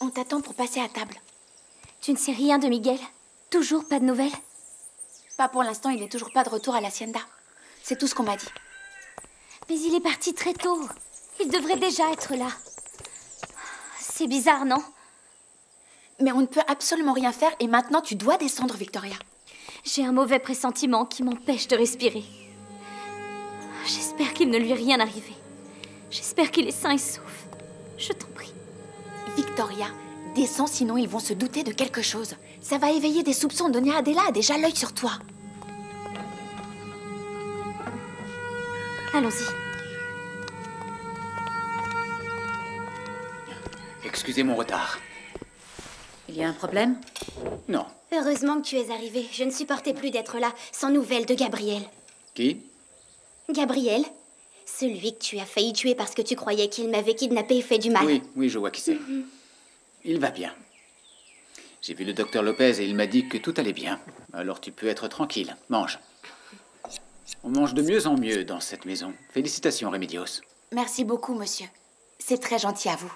On t'attend pour passer à table. Tu ne sais rien de Miguel? Toujours pas de nouvelles? Pas pour l'instant, il n'est toujours pas de retour à l'hacienda. C'est tout ce qu'on m'a dit. Mais il est parti très tôt. Il devrait déjà être là. C'est bizarre, non? Mais on ne peut absolument rien faire et maintenant tu dois descendre, Victoria. J'ai un mauvais pressentiment qui m'empêche de respirer. J'espère qu'il ne lui est rien arrivé. J'espère qu'il est sain et sauf. Je t'en prie. Victoria, descends sinon ils vont se douter de quelque chose. Ça va éveiller des soupçons. Doña Adela a déjà l'œil sur toi. Allons-y. Excusez mon retard. Il y a un problème? Non. Heureusement que tu es arrivé. Je ne supportais plus d'être là, sans nouvelles de Gabriel. Qui? Gabriel? Celui que tu as failli tuer parce que tu croyais qu'il m'avait kidnappé et fait du mal. Oui, je vois qui c'est. Il va bien. J'ai vu le docteur Lopez et il m'a dit que tout allait bien. Alors tu peux être tranquille. Mange. On mange de mieux en mieux dans cette maison. Félicitations, Remedios. Merci beaucoup, monsieur. C'est très gentil à vous.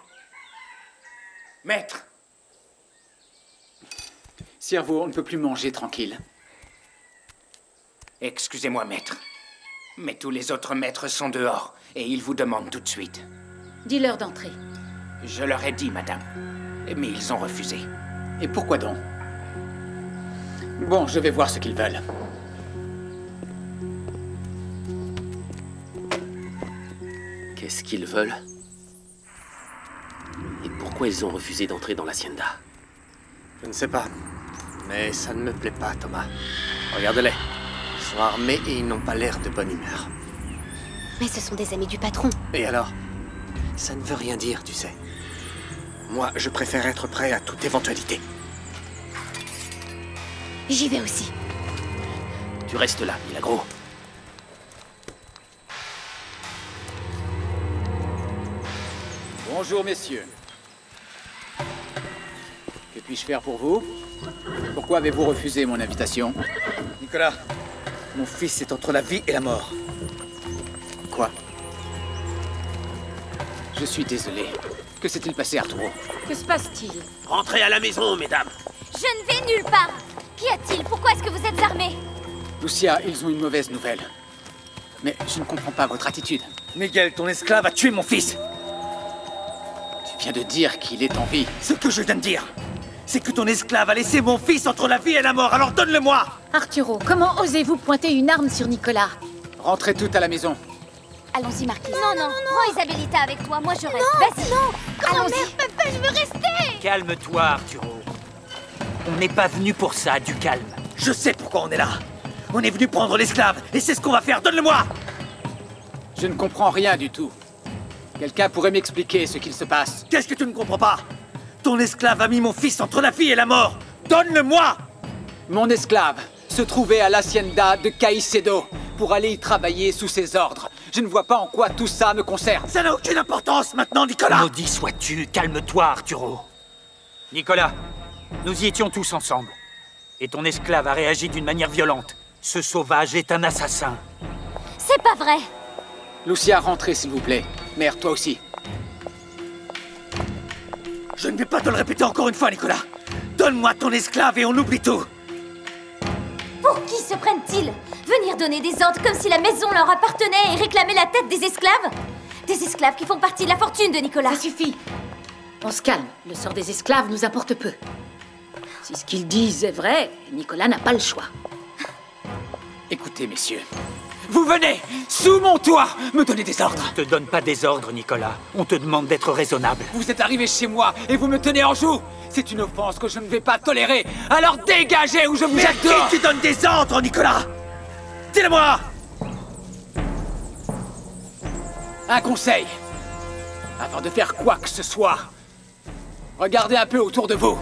Maître! Ciervo, on ne peut plus manger tranquille. Excusez-moi, maître. Mais tous les autres maîtres sont dehors et ils vous demandent tout de suite. Dis-leur d'entrer. Je leur ai dit, madame. Mais ils ont refusé. Et pourquoi donc? Bon, je vais voir ce qu'ils veulent. Qu'est-ce qu'ils veulent? Et pourquoi ils ont refusé d'entrer dans l'hacienda? Je ne sais pas. Mais ça ne me plaît pas, Thomas. Regarde-les. Ils sont armés et ils n'ont pas l'air de bonne humeur. Mais ce sont des amis du patron. Et alors? Ça ne veut rien dire, tu sais. Moi, je préfère être prêt à toute éventualité. J'y vais aussi. Tu restes là, Milagro. Bonjour, messieurs. Que puis-je faire pour vous? Pourquoi avez-vous refusé mon invitation? Nicolas, mon fils est entre la vie et la mort. Quoi? Je suis désolé. Que s'est-il passé, Arturo? Que se passe-t-il? Rentrez à la maison, mesdames. Je ne vais nulle part. Qu'y a-t-il? Pourquoi est-ce que vous êtes armés? Lucia, ils ont une mauvaise nouvelle. Mais je ne comprends pas votre attitude. Miguel, ton esclave a tué mon fils. Tu viens de dire qu'il est en vie. Ce que je viens de dire, c'est que ton esclave a laissé mon fils entre la vie et la mort, alors donne-le-moi! Arturo, comment osez-vous pointer une arme sur Nicolas? Rentrez toutes à la maison. Allons-y, Marquis. Non. Prends Isabellita avec toi. Moi, je reste. Vas-y. Non. Grand-mère, papa, je veux rester. Calme-toi, Arturo. On n'est pas venu pour ça, du calme. Je sais pourquoi on est là. On est venu prendre l'esclave, et c'est ce qu'on va faire, donne-le-moi! Je ne comprends rien du tout. Quelqu'un pourrait m'expliquer ce qu'il se passe? Qu'est-ce que tu ne comprends pas? Ton esclave a mis mon fils entre la vie et la mort! Donne-le-moi! Mon esclave se trouvait à l'hacienda de Caicedo pour aller y travailler sous ses ordres. Je ne vois pas en quoi tout ça me concerne. Ça n'a aucune importance maintenant, Nicolas! Maudit sois-tu, calme-toi, Arturo. Nicolas, nous y étions tous ensemble. Et ton esclave a réagi d'une manière violente. Ce sauvage est un assassin. C'est pas vrai. Lucia, rentrez s'il vous plaît. Mère, toi aussi. Je ne vais pas te le répéter encore une fois, Nicolas. Donne-moi ton esclave et on oublie tout. Pour qui se prennent-ils? Venir donner des ordres comme si la maison leur appartenait et réclamer la tête des esclaves? Des esclaves qui font partie de la fortune de Nicolas. Ça suffit. On se calme. Le sort des esclaves nous importe peu. Si ce qu'ils disent est vrai, Nicolas n'a pas le choix. Écoutez, messieurs. Vous venez, sous mon toit, me donner des ordres. On te donne pas des ordres, Nicolas. On te demande d'être raisonnable. Vous êtes arrivés chez moi et vous me tenez en joue. C'est une offense que je ne vais pas tolérer. Alors dégagez ou je vous jette dehors. Mais qui donne des ordres, Nicolas? Dis-le-moi! Un conseil. Avant de faire quoi que ce soit, regardez un peu autour de vous.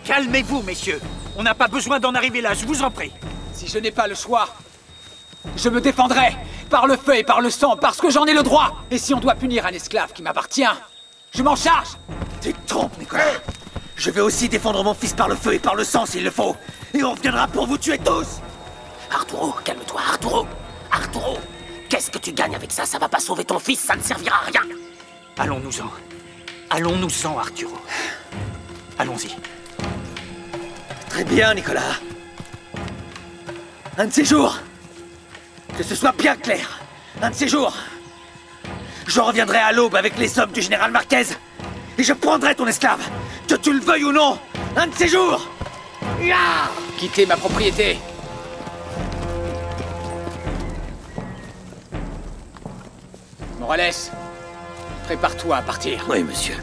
Calmez-vous, messieurs. On n'a pas besoin d'en arriver là, je vous en prie. Si je n'ai pas le choix, je me défendrai par le feu et par le sang parce que j'en ai le droit. Et si on doit punir un esclave qui m'appartient, je m'en charge. Tu te trompes, Nicolas. Je vais aussi défendre mon fils par le feu et par le sang s'il le faut. Et on reviendra pour vous tuer tous. Arturo, calme-toi, Arturo. Arturo, qu'est-ce que tu gagnes avec ça, ça va pas sauver ton fils, ça ne servira à rien. Allons-nous-en. Allons-nous-en, Arturo. Allons-y. Très bien, Nicolas. Un de ces jours, que ce soit bien clair, un de ces jours, je reviendrai à l'aube avec les hommes du général Marquez et je prendrai ton esclave, que tu le veuilles ou non, un de ces jours. Ya! Quittez ma propriété. Morales, prépare-toi à partir. Oui, monsieur.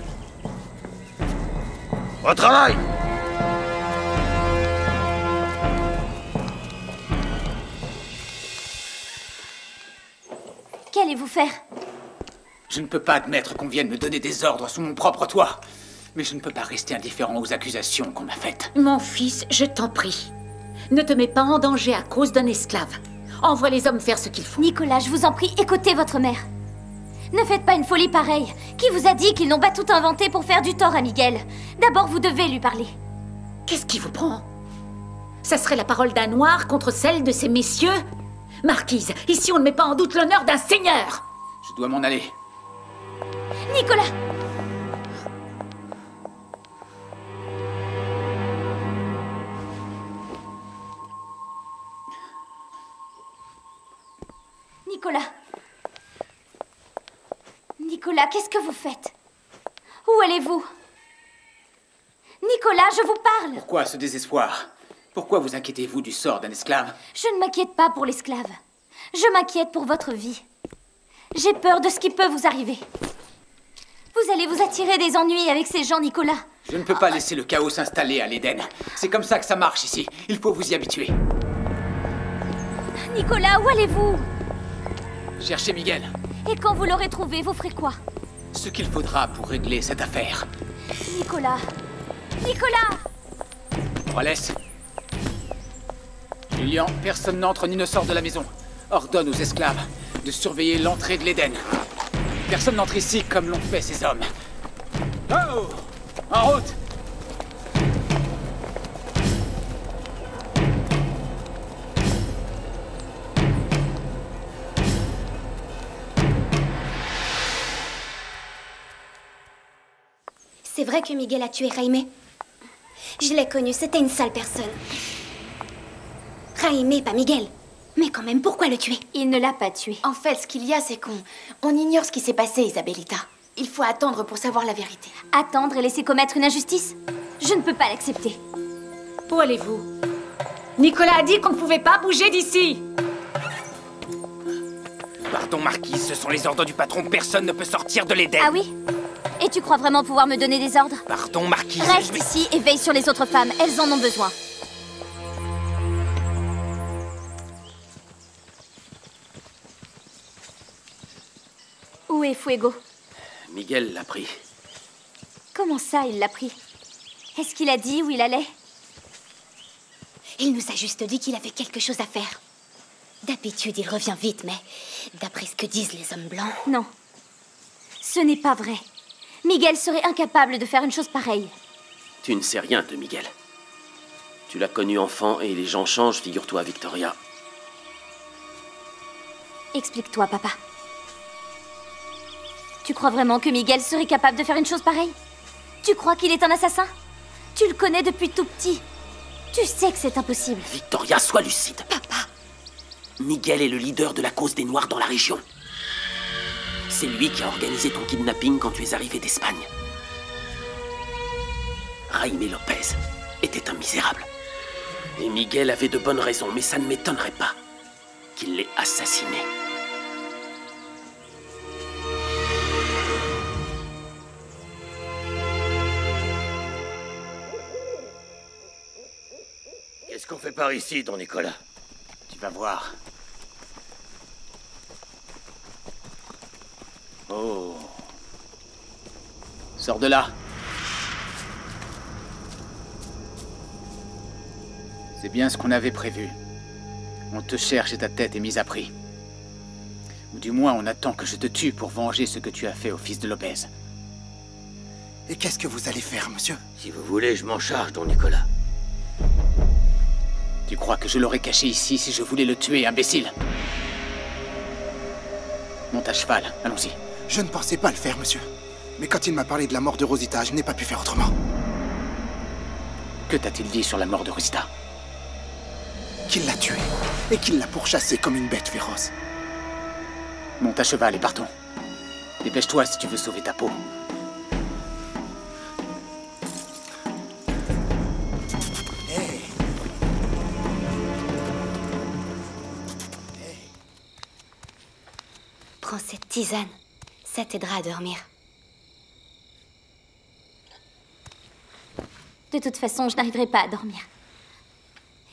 Au travail! Qu'allez-vous faire? Je ne peux pas admettre qu'on vienne me donner des ordres sous mon propre toit. Mais je ne peux pas rester indifférent aux accusations qu'on m'a faites. Mon fils, je t'en prie. Ne te mets pas en danger à cause d'un esclave. Envoie les hommes faire ce qu'il faut. Nicolas, je vous en prie, écoutez votre mère. Ne faites pas une folie pareille. Qui vous a dit qu'ils n'ont pas tout inventé pour faire du tort à Miguel? D'abord, vous devez lui parler. Qu'est-ce qui vous prend? Ça serait la parole d'un noir contre celle de ces messieurs? Marquise, ici on ne met pas en doute l'honneur d'un seigneur. Je dois m'en aller. Nicolas! Nicolas! Nicolas, qu'est-ce que vous faites? Où allez-vous? Nicolas, je vous parle! Pourquoi ce désespoir? Pourquoi vous inquiétez-vous du sort d'un esclave? Je ne m'inquiète pas pour l'esclave. Je m'inquiète pour votre vie. J'ai peur de ce qui peut vous arriver. Vous allez vous attirer des ennuis avec ces gens, Nicolas. Je ne peux pas laisser le chaos s'installer à l'Éden. C'est comme ça que ça marche ici. Il faut vous y habituer. Nicolas, où allez-vous? Cherchez Miguel. Et quand vous l'aurez trouvé, vous ferez quoi? Ce qu'il faudra pour régler cette affaire. Nicolas! Nicolas! Morales. Julian, personne n'entre ni ne sort de la maison. Ordonne aux esclaves de surveiller l'entrée de l'Éden. Personne n'entre ici comme l'ont fait ces hommes. Oh! En route! C'est vrai que Miguel a tué Jaime. Je l'ai connu, c'était une sale personne. Jaime, pas Miguel. Mais quand même, pourquoi le tuer? Il ne l'a pas tué. En fait, ce qu'il y a, c'est qu'on ignore ce qui s'est passé, Isabelita. Il faut attendre pour savoir la vérité. Attendre et laisser commettre une injustice? Je ne peux pas l'accepter. Où allez-vous? Nicolas a dit qu'on ne pouvait pas bouger d'ici. Pardon, Marquise, ce sont les ordres du patron. Personne ne peut sortir de l'Éden. Ah oui? Et tu crois vraiment pouvoir me donner des ordres? Pardon, Marquise. Reste ici et veille sur les autres femmes. Elles en ont besoin. Où est Fuego? Miguel l'a pris. Comment ça, il l'a pris? Est-ce qu'il a dit où il allait? Il nous a juste dit qu'il avait quelque chose à faire. D'habitude, il revient vite, mais d'après ce que disent les hommes blancs... Non. Ce n'est pas vrai. Miguel serait incapable de faire une chose pareille. Tu ne sais rien de Miguel. Tu l'as connu enfant et les gens changent, figure-toi, Victoria. Explique-toi, papa. Tu crois vraiment que Miguel serait capable de faire une chose pareille? Tu crois qu'il est un assassin? Tu le connais depuis tout petit. Tu sais que c'est impossible. Victoria, sois lucide. Papa! Miguel est le leader de la cause des Noirs dans la région. C'est lui qui a organisé ton kidnapping quand tu es arrivé d'Espagne. Jaime Lopez était un misérable. Et Miguel avait de bonnes raisons, mais ça ne m'étonnerait pas qu'il l'ait assassiné. Qu'est-ce qu'on fait par ici, don Nicolas? Tu vas voir. Oh. Sors de là. C'est bien ce qu'on avait prévu. On te cherche et ta tête est mise à prix. Ou du moins, on attend que je te tue pour venger ce que tu as fait au fils de Lopez. Et qu'est-ce que vous allez faire, monsieur? Si vous voulez, je m'en charge, don Nicolas. Tu crois que je l'aurais caché ici si je voulais le tuer, imbécile? Monte à cheval, allons-y. Je ne pensais pas le faire, monsieur. Mais quand il m'a parlé de la mort de Rosita, je n'ai pas pu faire autrement. Que t'a-t-il dit sur la mort de Rosita? Qu'il l'a tuée et qu'il l'a pourchassée comme une bête féroce. Monte à cheval et partons. Dépêche-toi si tu veux sauver ta peau. Prends cette tisane. Ça t'aidera à dormir. De toute façon, je n'arriverai pas à dormir.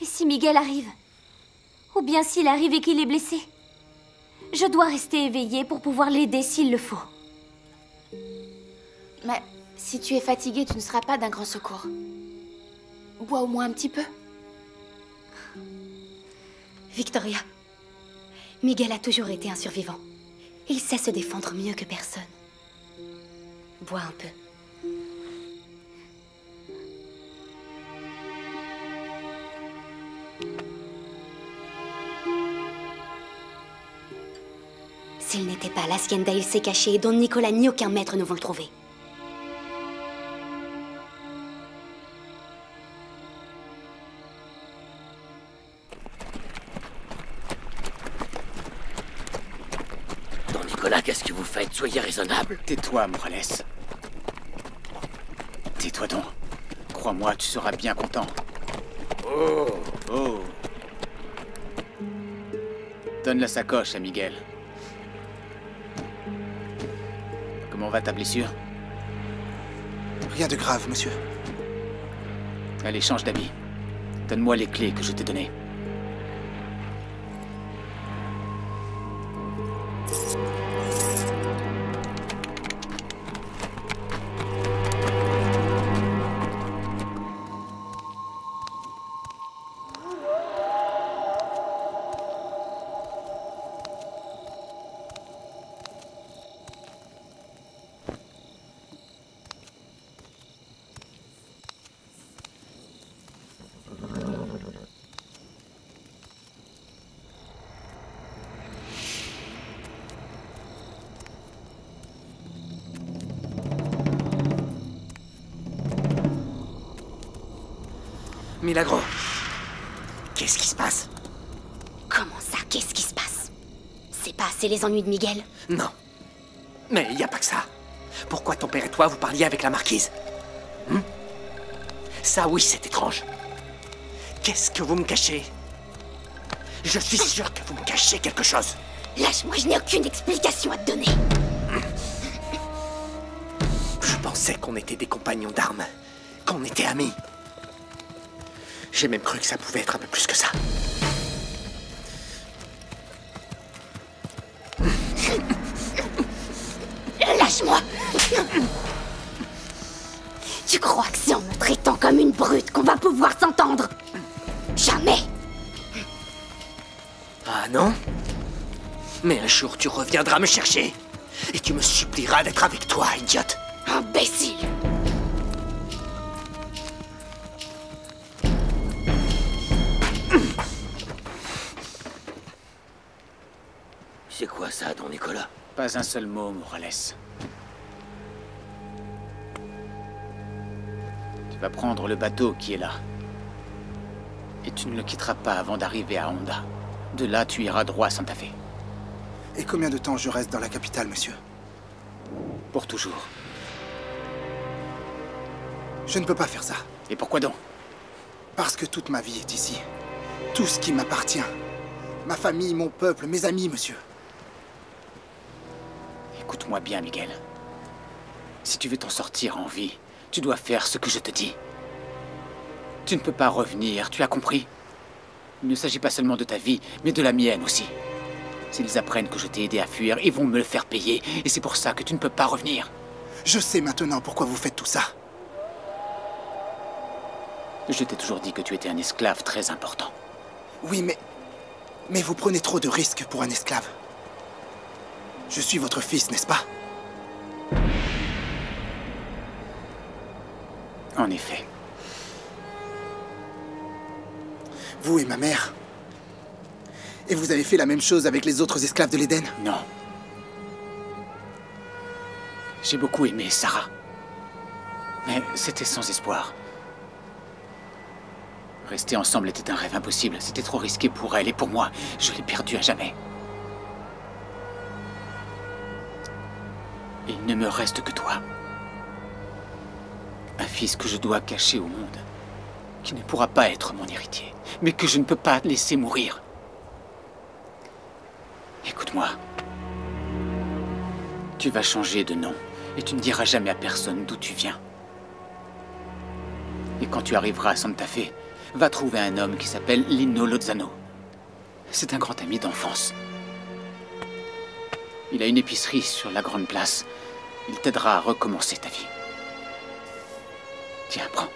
Et si Miguel arrive? Ou bien s'il arrive et qu'il est blessé? Je dois rester éveillée pour pouvoir l'aider s'il le faut. Mais si tu es fatiguée, tu ne seras pas d'un grand secours. Bois au moins un petit peu. Victoria, Miguel a toujours été un survivant. Il sait se défendre mieux que personne. Bois un peu. S'il n'était pas à l'Hacienda, il s'est caché et Don Nicolas ni aucun maître ne vont le trouver. Don Nicolas, qu'est-ce que vous faites? Soyez raisonnable. Tais-toi, Morales. Tais-toi donc. Crois-moi, tu seras bien content. Oh. Oh. Donne la sacoche à Miguel. Comment va ta blessure? Rien de grave, monsieur. Allez, change d'habit. Donne-moi les clés que je t'ai données. Milagro, qu'est-ce qui se passe? Comment ça? Qu'est-ce qui se passe? C'est pas assez les ennuis de Miguel? Non. Mais il n'y a pas que ça. Pourquoi ton père et toi, vous parliez avec la marquise? Ça, oui, c'est étrange. Qu'est-ce que vous me cachez? Je suis sûr que vous me cachez quelque chose. Lâche-moi, je n'ai aucune explication à te donner. Je pensais qu'on était des compagnons d'armes, qu'on était amis. J'ai même cru que ça pouvait être un peu plus que ça. Lâche-moi! Tu crois que c'est en me traitant comme une brute qu'on va pouvoir s'entendre? Jamais! Ah non? Mais un jour, tu reviendras me chercher. Et tu me supplieras d'être avec toi, idiote. Imbécile! C'est quoi ça, Don Nicolas? Pas un seul mot, Morales. Tu vas prendre le bateau qui est là. Et tu ne le quitteras pas avant d'arriver à Honda. De là, tu iras droit à Santa Fe. Et combien de temps je reste dans la capitale, monsieur? Pour toujours. Je ne peux pas faire ça. Et pourquoi donc? Parce que toute ma vie est ici. Tout ce qui m'appartient. Ma famille, mon peuple, mes amis, monsieur. Écoute-moi bien, Miguel. Si tu veux t'en sortir en vie, tu dois faire ce que je te dis. Tu ne peux pas revenir, tu as compris? Il ne s'agit pas seulement de ta vie, mais de la mienne aussi. S'ils apprennent que je t'ai aidé à fuir, ils vont me le faire payer. Et c'est pour ça que tu ne peux pas revenir. Je sais maintenant pourquoi vous faites tout ça. Je t'ai toujours dit que tu étais un esclave très important. Oui, mais vous prenez trop de risques pour un esclave. Je suis votre fils, n'est-ce pas? En effet. Vous et ma mère. Et vous avez fait la même chose avec les autres esclaves de l'Éden? Non. J'ai beaucoup aimé Sarah. Mais c'était sans espoir. Rester ensemble était un rêve impossible. C'était trop risqué pour elle et pour moi. Je l'ai perdue à jamais. Il ne me reste que toi. Un fils que je dois cacher au monde. Qui ne pourra pas être mon héritier. Mais que je ne peux pas laisser mourir. Écoute-moi. Tu vas changer de nom. Et tu ne diras jamais à personne d'où tu viens. Et quand tu arriveras à Santa Fe, va trouver un homme qui s'appelle Lino Lozano. C'est un grand ami d'enfance. Il a une épicerie sur la grande place. Il t'aidera à recommencer ta vie. Tiens, prends.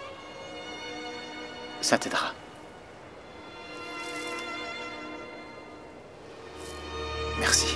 Ça t'aidera. Merci.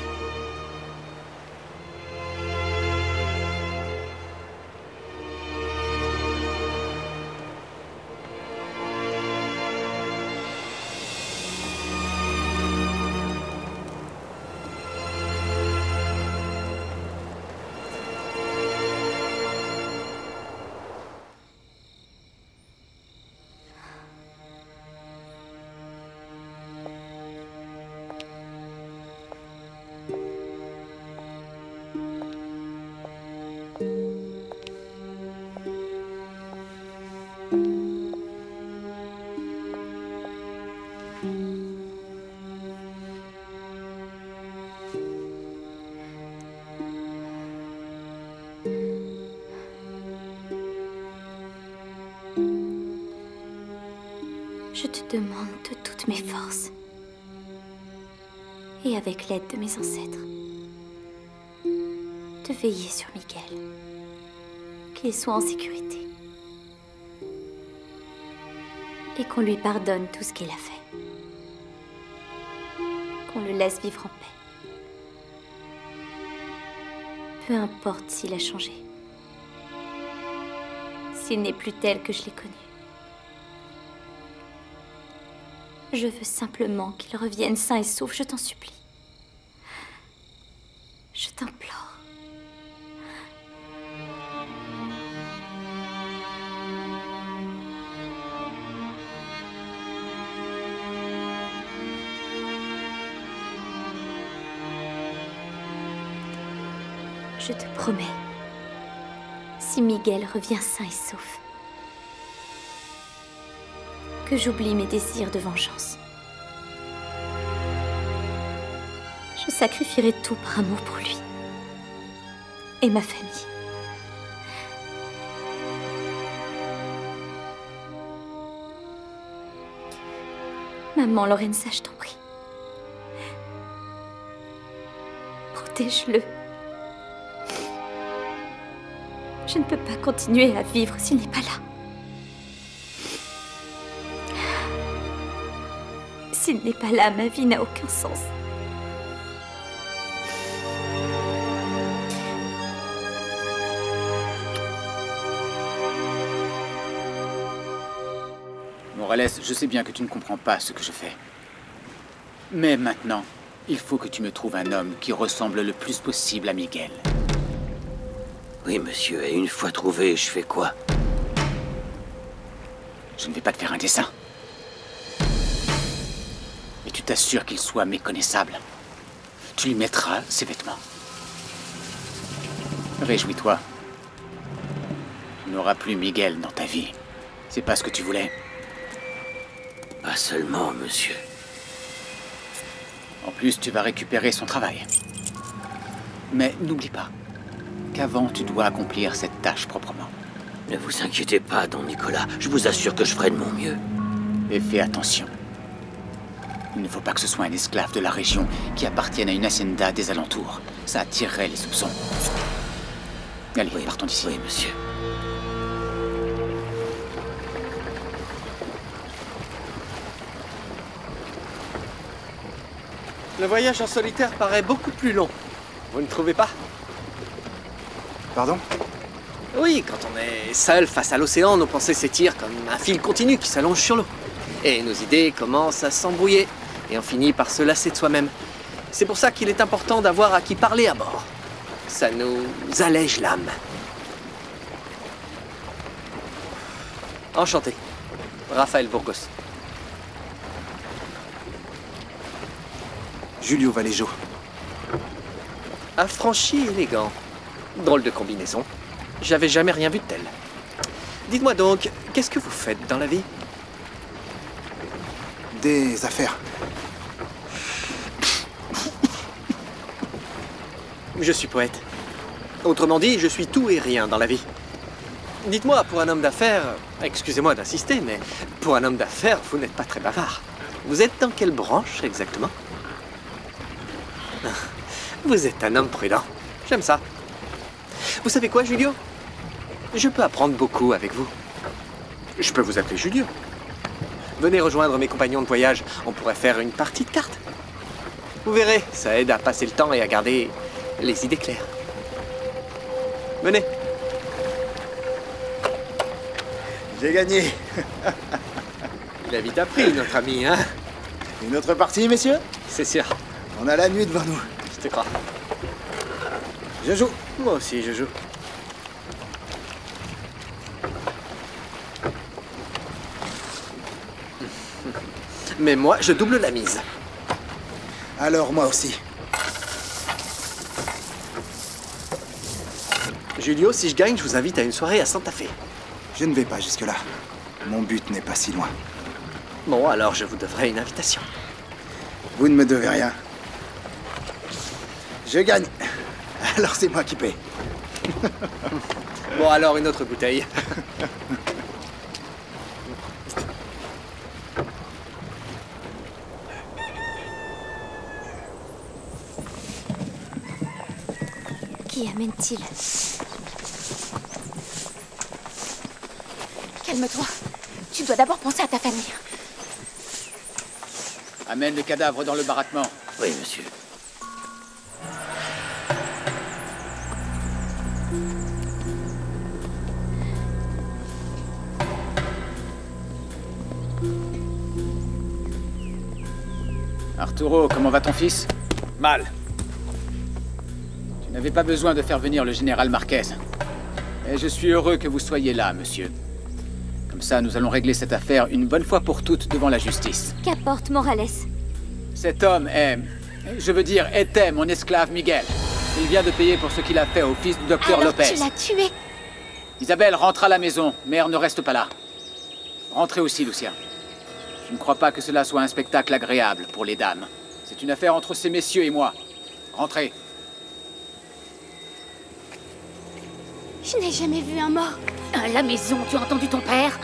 Je te demande de toutes mes forces, et avec l'aide de mes ancêtres, de veiller sur Miguel, qu'il soit en sécurité, et qu'on lui pardonne tout ce qu'il a fait, qu'on le laisse vivre en paix, peu importe s'il a changé, s'il n'est plus tel que je l'ai connu. Je veux simplement qu'il revienne sain et sauf, je t'en supplie. Je t'implore. Je te promets, si Miguel revient sain et sauf, que j'oublie mes désirs de vengeance. Je sacrifierai tout par amour pour lui et ma famille. Maman Lorenza, je t'en prie. Protège-le. Je ne peux pas continuer à vivre s'il n'est pas là. S'il n'est pas là, ma vie n'a aucun sens. Morales, je sais bien que tu ne comprends pas ce que je fais. Mais maintenant, il faut que tu me trouves un homme qui ressemble le plus possible à Miguel. Oui, monsieur, et une fois trouvé, je fais quoi? Je ne vais pas te faire un dessin. Et tu t'assures qu'il soit méconnaissable. Tu lui mettras ses vêtements. Réjouis-toi. Tu n'auras plus Miguel dans ta vie. C'est pas ce que tu voulais. Pas seulement, monsieur. En plus, tu vas récupérer son travail. Mais n'oublie pas qu'avant, tu dois accomplir cette tâche proprement. Ne vous inquiétez pas, don Nicolas. Je vous assure que je ferai de mon mieux. Et fais attention. Il ne faut pas que ce soit un esclave de la région qui appartienne à une hacienda des alentours. Ça attirerait les soupçons. Allez, oui, partons d'ici. Oui, monsieur. Le voyage en solitaire paraît beaucoup plus long. Vous ne trouvez pas? Pardon? Oui, quand on est seul face à l'océan, nos pensées s'étirent comme un fil continu qui s'allonge sur l'eau. Et nos idées commencent à s'embrouiller, et on finit par se lasser de soi-même. C'est pour ça qu'il est important d'avoir à qui parler à bord. Ça nous allège l'âme. Enchanté. Raphaël Burgos. Julio Vallejo. Affranchi et élégant. Drôle de combinaison. J'avais jamais rien vu de tel. Dites-moi donc, qu'est-ce que vous faites dans la vie? Des affaires. Je suis poète. Autrement dit, je suis tout et rien dans la vie. Dites-moi, pour un homme d'affaires, excusez-moi d'insister, mais pour un homme d'affaires, vous n'êtes pas très bavard. Vous êtes dans quelle branche exactement? Vous êtes un homme prudent. J'aime ça. Vous savez quoi, Julio? Je peux apprendre beaucoup avec vous. Je peux vous appeler Julio. Venez rejoindre mes compagnons de voyage. On pourrait faire une partie de cartes. Vous verrez, ça aide à passer le temps et à garder les idées claires. Venez. J'ai gagné. Il a vite appris, notre ami, hein? Une autre partie, messieurs? C'est sûr. On a la nuit devant nous. Je te crois. Je joue. Moi aussi, je joue. Mais moi, je double la mise. Alors moi aussi. Julio, si je gagne, je vous invite à une soirée à Santa Fe. Je ne vais pas jusque-là. Mon but n'est pas si loin. Bon, alors je vous devrai une invitation. Vous ne me devez rien. Je gagne. Alors c'est moi qui paie. Bon, alors une autre bouteille. Qui amène-t-il? Calme-toi. Tu dois d'abord penser à ta famille. Amène le cadavre dans le baraquement. Oui, monsieur. Arturo, comment va ton fils? Mal. Tu n'avais pas besoin de faire venir le général Marquez. Et je suis heureux que vous soyez là, monsieur. Comme ça, nous allons régler cette affaire une bonne fois pour toutes devant la justice. Qu'apporte Morales? Cet homme est... Je veux dire, était mon esclave Miguel. Il vient de payer pour ce qu'il a fait au fils du docteur Alors Lopez. tu l'as tué. Isabelle, rentre à la maison. Mère ne reste pas là. Rentrez aussi, Lucien. Je ne crois pas que cela soit un spectacle agréable pour les dames. C'est une affaire entre ces messieurs et moi. Rentrez. Je n'ai jamais vu un mort. À la maison, tu as entendu ton père?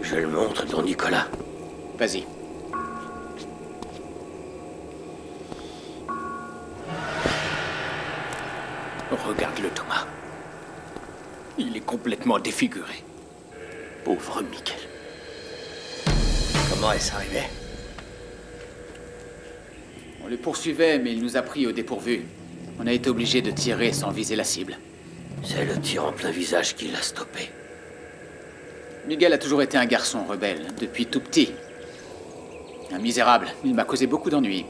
Je le montre, don Nicolas. Vas-y. Regarde-le, Thomas. Il est complètement défiguré. Pauvre Miguel. Comment est-ce arrivé? On le poursuivait, mais il nous a pris au dépourvu. On a été obligé de tirer sans viser la cible. C'est le tir en plein visage qui l'a stoppé. Miguel a toujours été un garçon rebelle, depuis tout petit. Un misérable, il m'a causé beaucoup d'ennuis.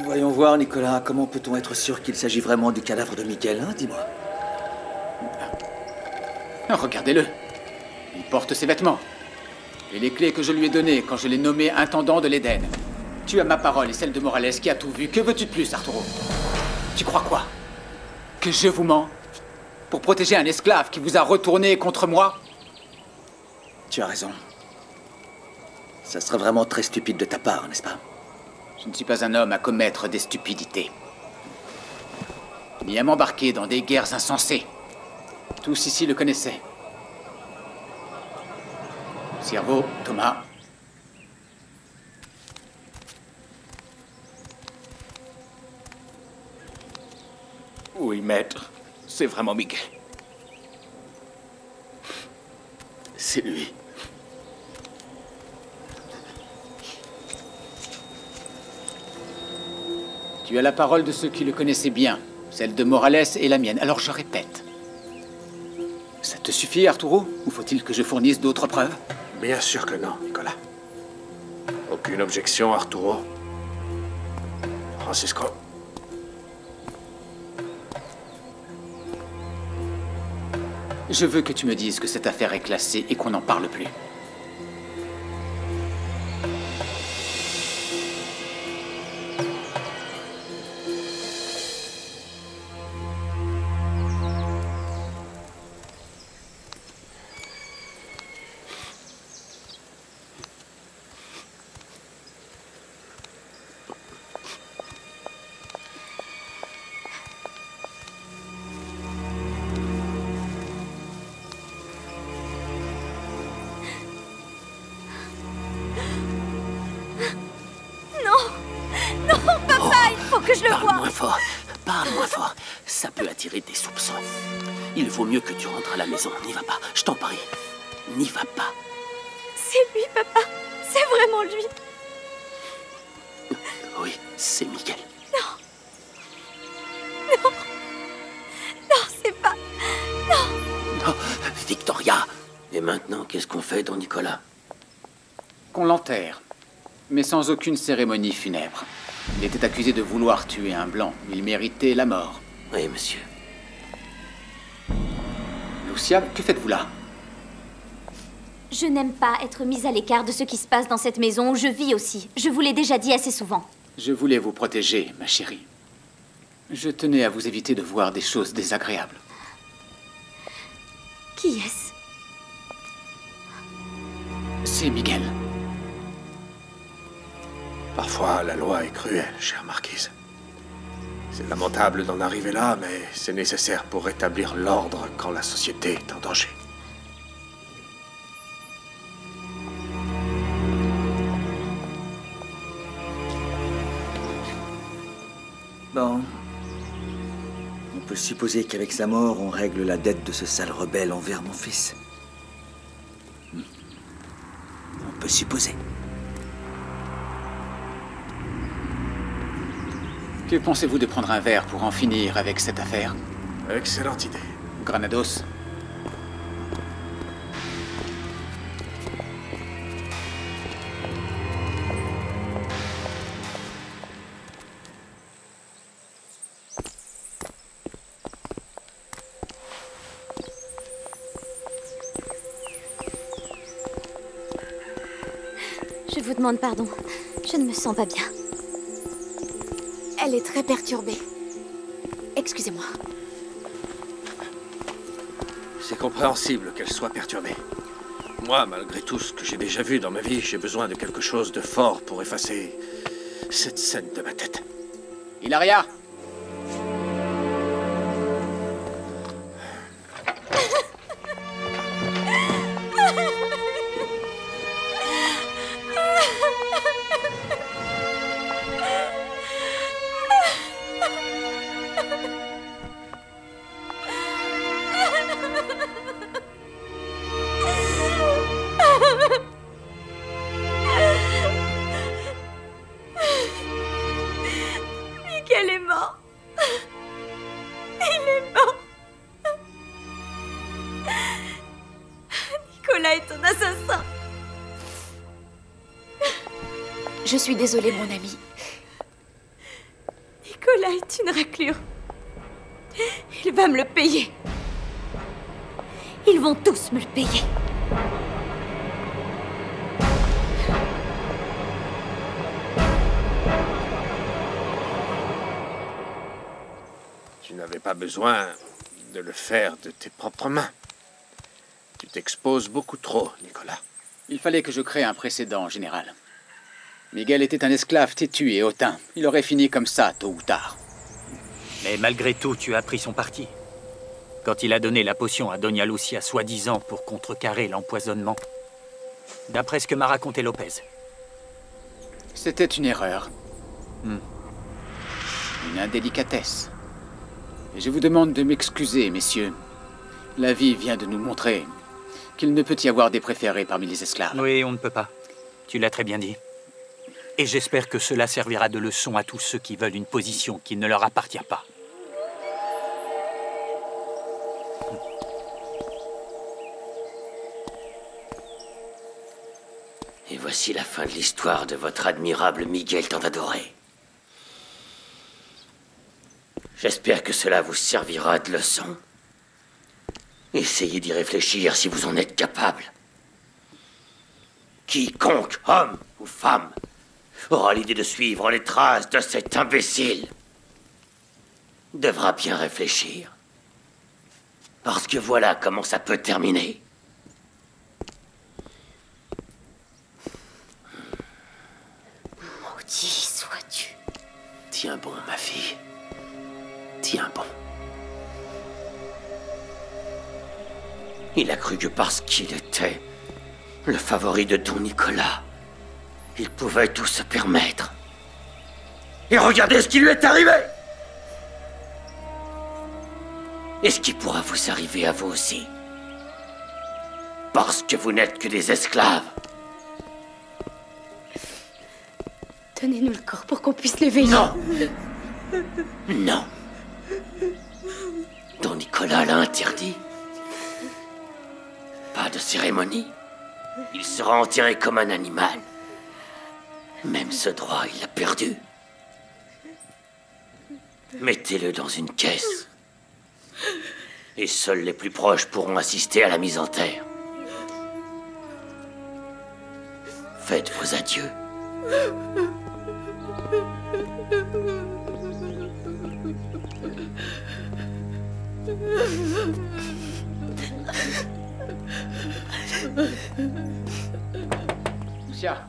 Voyons voir, Nicolas, comment peut-on être sûr qu'il s'agit vraiment du cadavre de Miguel, hein, dis-moi. Regardez-le. Il porte ses vêtements. Et les clés que je lui ai données quand je l'ai nommé intendant de l'Éden. Tu as ma parole et celle de Morales qui a tout vu. Que veux-tu de plus, Arturo? Tu crois quoi? Que je vous mens? Pour protéger un esclave qui vous a retourné contre moi? Tu as raison. Ça serait vraiment très stupide de ta part, n'est-ce pas? Je ne suis pas un homme à commettre des stupidités. Ni à m'embarquer dans des guerres insensées. Tous ici le connaissaient. Cerveau, Thomas. Oui, maître. C'est vraiment Miguel. C'est lui. Tu as la parole de ceux qui le connaissaient bien, celle de Morales et la mienne. Alors je répète. Ça te suffit, Arturo? Ou faut-il que je fournisse d'autres preuves? Bien sûr que non, Nicolas. Aucune objection, Arturo. Francisco. Je veux que tu me dises que cette affaire est classée et qu'on n'en parle plus. Parle-moi fort. Ça peut attirer des soupçons. Il vaut mieux que tu rentres à la maison. N'y va pas, je t'en prie. N'y va pas. C'est lui, papa. C'est vraiment lui. Oui, c'est Miguel. Non. Non. Non, c'est pas... Non. Oh, Victoria. Et maintenant, qu'est-ce qu'on fait, don Nicolas? Qu'on l'enterre, mais sans aucune cérémonie funèbre. Il était accusé de vouloir tuer un blanc. Il méritait la mort. Oui, monsieur. Lucia, que faites-vous là? Je n'aime pas être mise à l'écart de ce qui se passe dans cette maison où je vis aussi. Je vous l'ai déjà dit assez souvent. Je voulais vous protéger, ma chérie. Je tenais à vous éviter de voir des choses désagréables. Qui est-ce? C'est Miguel. Parfois, la loi est cruelle, chère marquise. C'est lamentable d'en arriver là, mais c'est nécessaire pour rétablir l'ordre quand la société est en danger. Bon. On peut supposer qu'avec sa mort, on règle la dette de ce sale rebelle envers mon fils. On peut supposer. Que pensez-vous de prendre un verre pour en finir avec cette affaire? Excellente idée. Granados. Je vous demande pardon. Je ne me sens pas bien. Elle est très perturbée. Excusez-moi. C'est compréhensible qu'elle soit perturbée. Moi, malgré tout ce que j'ai déjà vu dans ma vie, j'ai besoin de quelque chose de fort pour effacer cette scène de ma tête. Hilaria! Miguel est mort. Il est mort. Nicolas est un assassin. Je suis désolée, mon ami. Nicolas est une raclure. Il va me le payer. Ils vont tous me le payer. Tu n'avais pas besoin de le faire de tes propres mains. Tu t'exposes beaucoup trop, Nicolas. Il fallait que je crée un précédent, général. Miguel était un esclave têtu et hautain. Il aurait fini comme ça, tôt ou tard. Mais malgré tout, tu as pris son parti. Quand il a donné la potion à Doña Lucia, soi-disant pour contrecarrer l'empoisonnement. D'après ce que m'a raconté Lopez. C'était une erreur. Une indélicatesse. Je vous demande de m'excuser, messieurs. La vie vient de nous montrer qu'il ne peut y avoir des préférés parmi les esclaves. Oui, on ne peut pas. Tu l'as très bien dit. Et j'espère que cela servira de leçon à tous ceux qui veulent une position qui ne leur appartient pas. Et voici la fin de l'histoire de votre admirable Miguel tant adoré. J'espère que cela vous servira de leçon. Essayez d'y réfléchir si vous en êtes capable. Quiconque, homme ou femme, aura l'idée de suivre les traces de cet imbécile devra bien réfléchir. Parce que voilà comment ça peut terminer. Maudit sois-tu. Tiens bon, ma fille. Tiens bon. Il a cru que parce qu'il était le favori de Don Nicolas, il pouvait tout se permettre. Et regardez ce qui lui est arrivé! Et ce qui pourra vous arriver à vous aussi. Parce que vous n'êtes que des esclaves. Donnez-nous le corps pour qu'on puisse l'éveiller. Non! Non! Don Nicolas l'a interdit. Pas de cérémonie. Il sera enterré comme un animal. Même ce droit, il l'a perdu. Mettez-le dans une caisse. Et seuls les plus proches pourront assister à la mise en terre. Faites vos adieux. Lucia.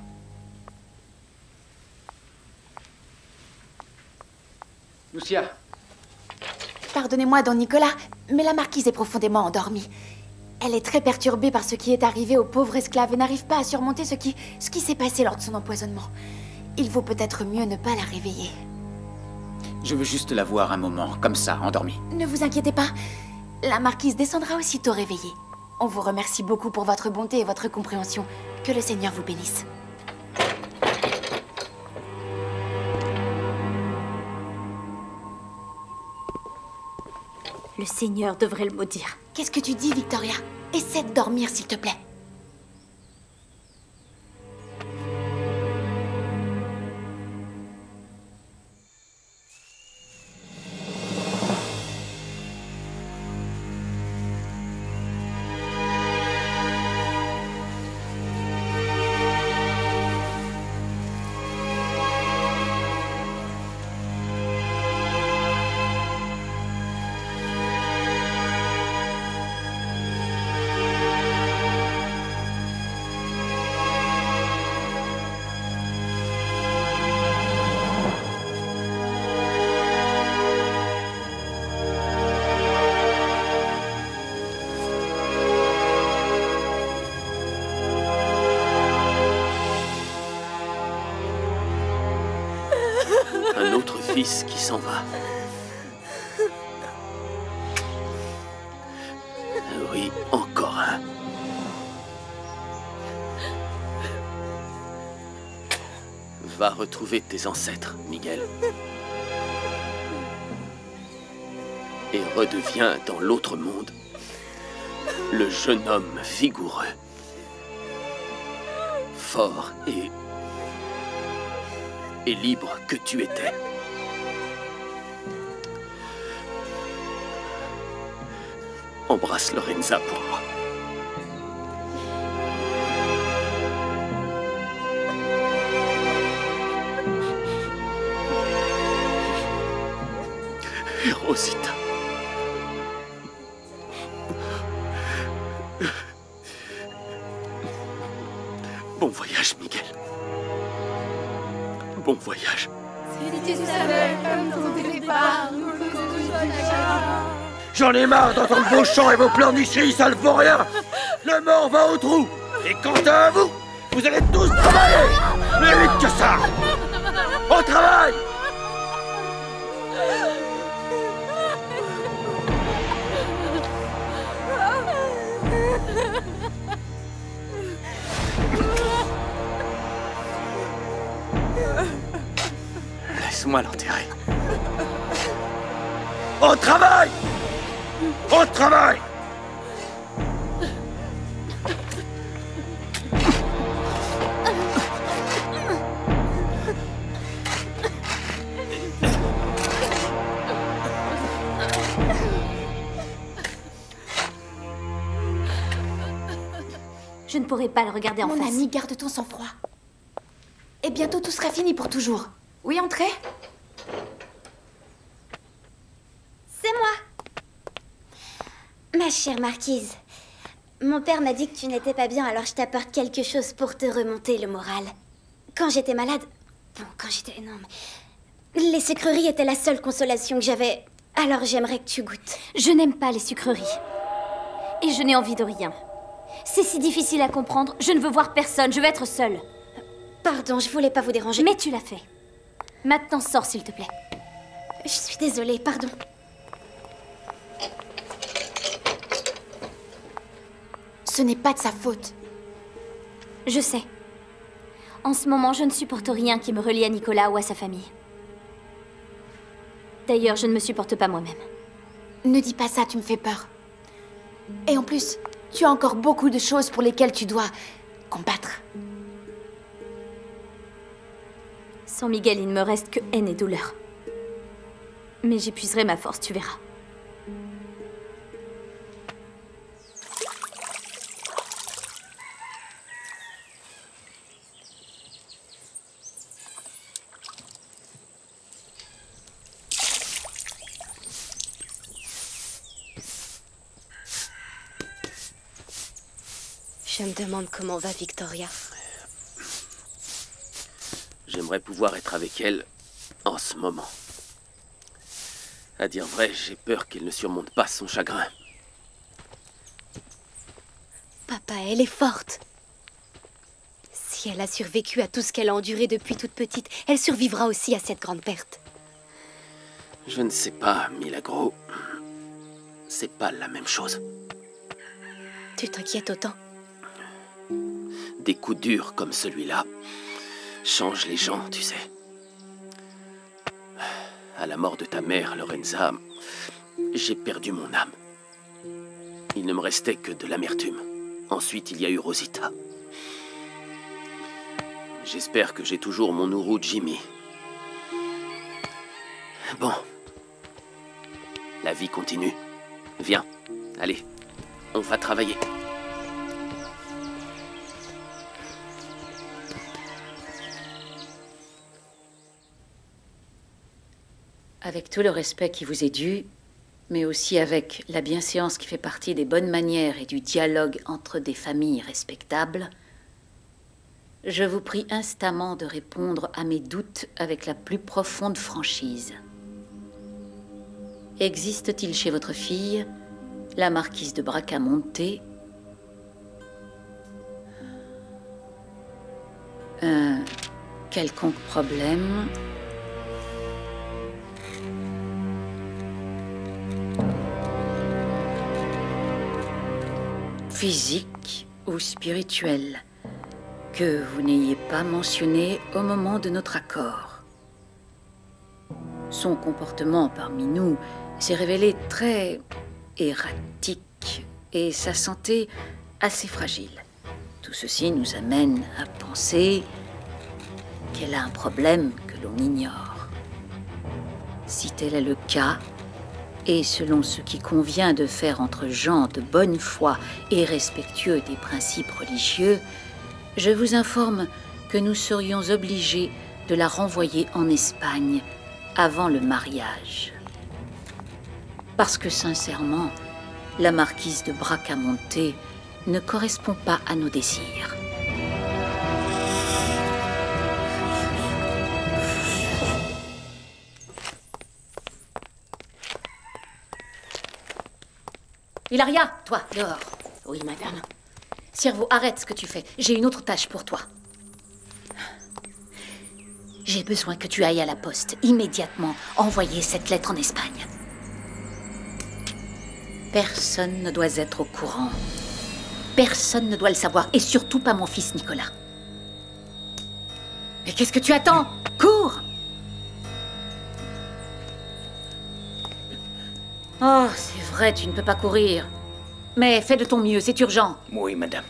Lucia. Pardonnez-moi, Don Nicolas, mais la marquise est profondément endormie. Elle est très perturbée par ce qui est arrivé au pauvre esclave et n'arrive pas à surmonter ce qui s'est passé lors de son empoisonnement. Il vaut peut-être mieux ne pas la réveiller. Je veux juste la voir un moment, comme ça, endormie. Ne vous inquiétez pas, la marquise descendra aussitôt réveillée. On vous remercie beaucoup pour votre bonté et votre compréhension. Que le Seigneur vous bénisse. Le Seigneur devrait le maudire. Qu'est-ce que tu dis, Victoria? Essaie de dormir, s'il te plaît. Un autre fils qui s'en va. Oui, encore un. Va retrouver tes ancêtres, Miguel. Et redeviens dans l'autre monde le jeune homme vigoureux, fort et libre que tu étais. Embrasse Lorenza pour moi. Et Rosita. Bon voyage, Miguel. Bon voyage. Si tu savais comme ton départ nous cause tout un chagrin. J'en ai marre d'entendre vos chants et vos pleurnicheries, ça ne vaut rien. Le mort va au trou. Et quant à vous, vous allez tous travailler. Plus vite que ça. Au travail. Laisse-moi l'enterrer. Au travail! Au travail! Je ne pourrai pas le regarder en face. Mon ami, garde ton sang-froid. Et bientôt tout sera fini pour toujours. Oui, entrez. C'est moi. Ma chère marquise, mon père m'a dit que tu n'étais pas bien, alors je t'apporte quelque chose pour te remonter le moral. Quand j'étais malade... Bon, quand j'étais... Non, mais... Les sucreries étaient la seule consolation que j'avais. Alors j'aimerais que tu goûtes. Je n'aime pas les sucreries. Et je n'ai envie de rien. C'est si difficile à comprendre. Je ne veux voir personne. Je veux être seule. Pardon, je voulais pas vous déranger. Mais tu l'as fait. Maintenant, sors, s'il te plaît. Je suis désolée, pardon. Ce n'est pas de sa faute. Je sais. En ce moment, je ne supporte rien qui me relie à Nicolas ou à sa famille. D'ailleurs, je ne me supporte pas moi-même. Ne dis pas ça, tu me fais peur. Et en plus, tu as encore beaucoup de choses pour lesquelles tu dois combattre. Sans Miguel, il ne me reste que haine et douleur. Mais j'épuiserai ma force, tu verras. Je me demande comment va Victoria. J'aimerais pouvoir être avec elle en ce moment. À dire vrai, j'ai peur qu'elle ne surmonte pas son chagrin. Papa, elle est forte. Si elle a survécu à tout ce qu'elle a enduré depuis toute petite, elle survivra aussi à cette grande perte. Je ne sais pas, Milagro. C'est pas la même chose. Tu t'inquiètes autant? Des coups durs comme celui-là changent les gens, tu sais. À la mort de ta mère, Lorenza, j'ai perdu mon âme. Il ne me restait que de l'amertume. Ensuite, il y a eu Rosita. J'espère que j'ai toujours mon ourou Jimmy. Bon. La vie continue. Viens, allez, on va travailler. Avec tout le respect qui vous est dû, mais aussi avec la bienséance qui fait partie des bonnes manières et du dialogue entre des familles respectables, je vous prie instamment de répondre à mes doutes avec la plus profonde franchise. Existe-t-il chez votre fille, la marquise de Bracamonte, un quelconque problème physique ou spirituel que vous n'ayez pas mentionné au moment de notre accord? Son comportement parmi nous s'est révélé très erratique et sa santé assez fragile. Tout ceci nous amène à penser qu'elle a un problème que l'on ignore. Si tel est le cas, et selon ce qui convient de faire entre gens de bonne foi et respectueux des principes religieux, je vous informe que nous serions obligés de la renvoyer en Espagne avant le mariage. Parce que sincèrement, la marquise de Bracamonte ne correspond pas à nos désirs. Hilaria, toi, dehors. Oui, madame. Sirvo, arrête ce que tu fais. J'ai une autre tâche pour toi. J'ai besoin que tu ailles à la poste, immédiatement, envoyer cette lettre en Espagne. Personne ne doit être au courant. Personne ne doit le savoir, et surtout pas mon fils Nicolas. Mais qu'est-ce que tu attends? Cours! Oh, c'est vrai, tu ne peux pas courir. Mais fais de ton mieux, c'est urgent. Oui, madame.